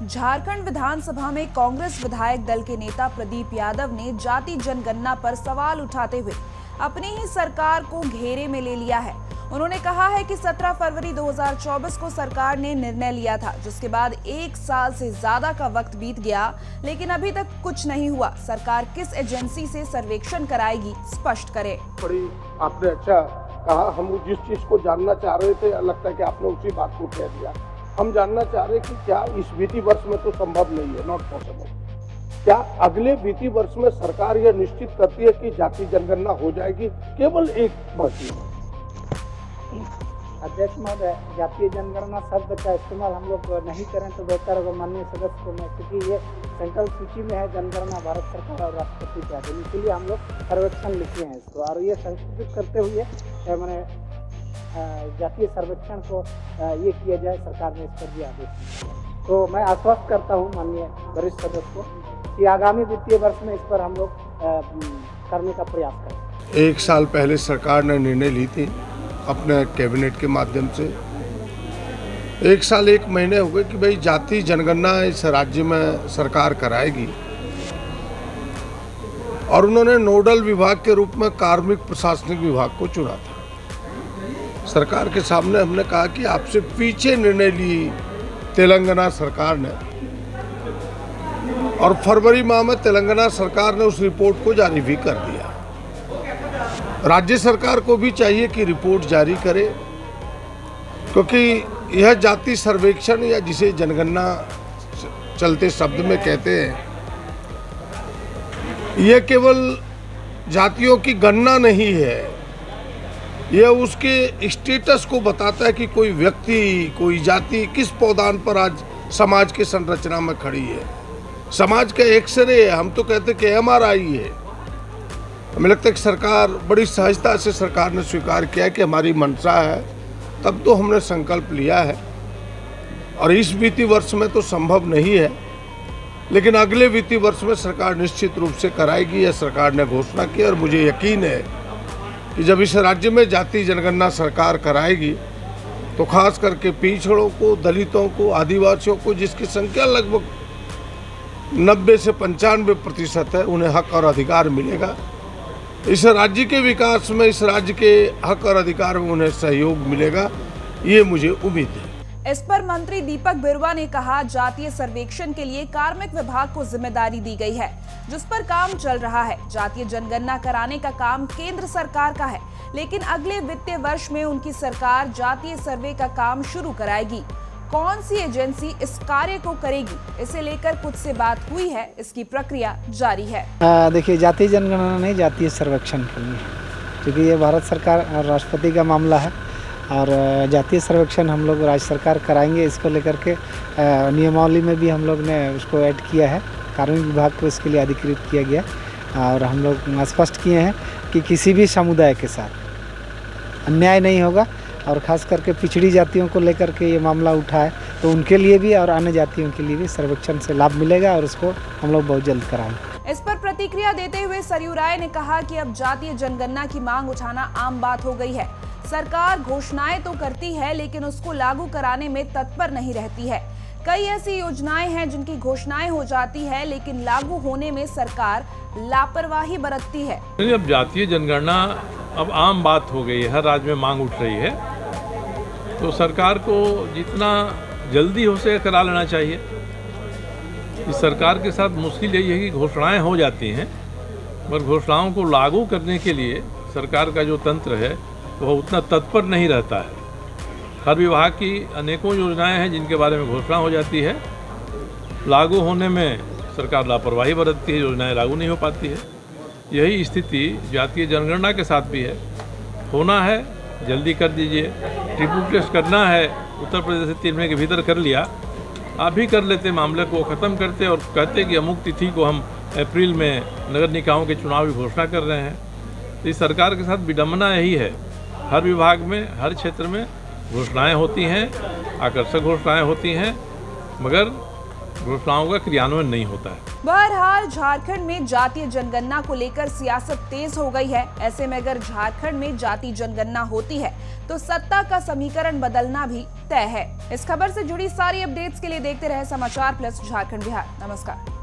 झारखंड विधानसभा में कांग्रेस विधायक दल के नेता प्रदीप यादव ने जाति जनगणना पर सवाल उठाते हुए अपनी ही सरकार को घेरे में ले लिया है। उन्होंने कहा है कि 17 फरवरी 2024 को सरकार ने निर्णय लिया था, जिसके बाद 1 साल से ज्यादा का वक्त बीत गया, लेकिन अभी तक कुछ नहीं हुआ। सरकार किस एजेंसी से सर्वेक्षण कराएगी, स्पष्ट करे। बड़ी आपने अच्छा कहा। हम जिस चीज को जानना चाह रहे थे, लगता है कि आपने उसी बात को कह दिया। हम जानना चाह रहे कि क्या इस वित्तीय वर्ष में तो संभव नहीं है, नॉट पॉसिबल। क्या अगले वित्तीय वर्ष में सरकार यह निश्चित करती है कि जाति जनगणना हो जाएगी केवल एक वर्ष में? अध्यक्ष महोदय, जातीय जनगणना शब्द का इस्तेमाल हम लोग नहीं करें तो बेहतर होगा माननीय सदस्य को मैं, क्योंकि ये सेंट्रल सूची में है जनगणना भारत सरकार और राष्ट्रपति के अधीन, इसीलिए हम लोग सर्वेक्षण लिखे हैं इसको। और ये संशोधित करते हुए मैंने जातीय सर्वेक्षण को ये किया जाए, सरकार ने इस पर भी आदेश दिया। तो मैं आश्वस्त करता हूँ माननीय वरिष्ठ सदस्य को कि आगामी वित्तीय वर्ष में इस पर हम लोग करने का प्रयास करें। 1 साल पहले सरकार ने निर्णय ली थी अपने कैबिनेट के माध्यम से। 1 साल 1 महीने हो गए कि भाई जाति जनगणना इस राज्य में सरकार कराएगी, और उन्होंने नोडल विभाग के रूप में कार्मिक प्रशासनिक विभाग को चुना था। सरकार के सामने हमने कहा कि आपसे पीछे निर्णय ली तेलंगाना सरकार ने, और फरवरी माह में तेलंगाना सरकार ने उस रिपोर्ट को जारी भी कर दिया। राज्य सरकार को भी चाहिए कि रिपोर्ट जारी करे, क्योंकि यह जाति सर्वेक्षण या जिसे जनगणना चलते शब्द में कहते हैं, यह केवल जातियों की गणना नहीं है, यह उसके स्टेटस को बताता है कि कोई व्यक्ति, कोई जाति किस पौधान पर आज समाज के संरचना में खड़ी है। समाज का एक्सरे है, हम तो कहते कि MRI है। हमें लगता है कि सरकार बड़ी सहजता से सरकार ने स्वीकार किया कि हमारी मंशा है, तब तो हमने संकल्प लिया है। और इस वित्तीय वर्ष में तो संभव नहीं है, लेकिन अगले वित्तीय वर्ष में सरकार निश्चित रूप से कराएगी, यह सरकार ने घोषणा की। और मुझे यकीन है कि जब इस राज्य में जाति जनगणना सरकार कराएगी तो खास करके पिछड़ों को, दलितों को, आदिवासियों को, जिसकी संख्या लगभग 90 से 95% है, उन्हें हक और अधिकार मिलेगा। इस राज्य के विकास में, इस राज्य के हक और अधिकार में उन्हें सहयोग मिलेगा, ये मुझे उम्मीद है। इस पर मंत्री दीपक बिरुवा ने कहा, जातीय सर्वेक्षण के लिए कार्मिक विभाग को जिम्मेदारी दी गई है, जिस पर काम चल रहा है। जातीय जनगणना कराने का काम केंद्र सरकार का है, लेकिन अगले वित्तीय वर्ष में उनकी सरकार जातीय सर्वे का काम शुरू कराएगी। कौन सी एजेंसी इस कार्य को करेगी, इसे लेकर कुछ से बात हुई है, इसकी प्रक्रिया जारी है। देखिए, जातीय जनगणना नहीं, जातीय सर्वेक्षण के लिए, क्योंकि ये भारत सरकार और राष्ट्रपति का मामला है, और जातीय सर्वेक्षण हम लोग राज्य सरकार कराएंगे। इसको लेकर के नियमावली में भी हम लोग ने उसको ऐड किया है, कार्मिक विभाग को इसके लिए अधिकृत किया गया, और हम लोग स्पष्ट किए हैं कि किसी भी समुदाय के साथ अन्याय नहीं होगा, और ख़ास करके पिछड़ी जातियों को लेकर के ये मामला उठा है, तो उनके लिए भी और अन्य जातियों के लिए भी सर्वेक्षण से लाभ मिलेगा, और उसको हम लोग बहुत जल्द कराएंगे। इस पर प्रतिक्रिया देते हुए सरयू राय ने कहा कि अब जातीय जनगणना की मांग उठाना आम बात हो गई है। सरकार घोषणाएं तो करती है, लेकिन उसको लागू कराने में तत्पर नहीं रहती है। कई ऐसी योजनाएं हैं जिनकी घोषणाएं हो जाती है, लेकिन लागू होने में सरकार लापरवाही बरतती है। अब जातीय जनगणना अब आम बात हो गई है, हर राज्य में मांग उठ रही है, तो सरकार को जितना जल्दी हो सके करा लेना चाहिए। इस सरकार के साथ मुश्किल यही है कि घोषणाएं हो जाती हैं, पर घोषणाओं को लागू करने के लिए सरकार का जो तंत्र है वह उतना तत्पर नहीं रहता है। हर विभाग की अनेकों योजनाएं हैं जिनके बारे में घोषणा हो जाती है, लागू होने में सरकार लापरवाही बरतती है, योजनाएं लागू नहीं हो पाती है। यही स्थिति जातीय जनगणना के साथ भी है। होना है जल्दी कर दीजिए। ट्रिपल टेस्ट करना है, उत्तर प्रदेश से 3 महीने के भीतर कर लिया, आप भी कर लेते, मामले को ख़त्म करते और कहते कि अमुक तिथि को हम अप्रैल में नगर निकायों के चुनाव की घोषणा कर रहे हैं। तो इस सरकार के साथ विडम्बना यही है, हर विभाग में, हर क्षेत्र में घोषणाएं होती हैं, आकर्षक घोषणाएं होती हैं, मगर घोषणाओं का क्रियान्वयन नहीं होता है। बहरहाल झारखंड में जातीय जनगणना को लेकर सियासत तेज हो गई है। ऐसे में अगर झारखंड में जाति जनगणना होती है तो सत्ता का समीकरण बदलना भी तय है। इस खबर से जुड़ी सारी अपडेट्स के लिए देखते रहे समाचार प्लस झारखंड बिहार। नमस्कार।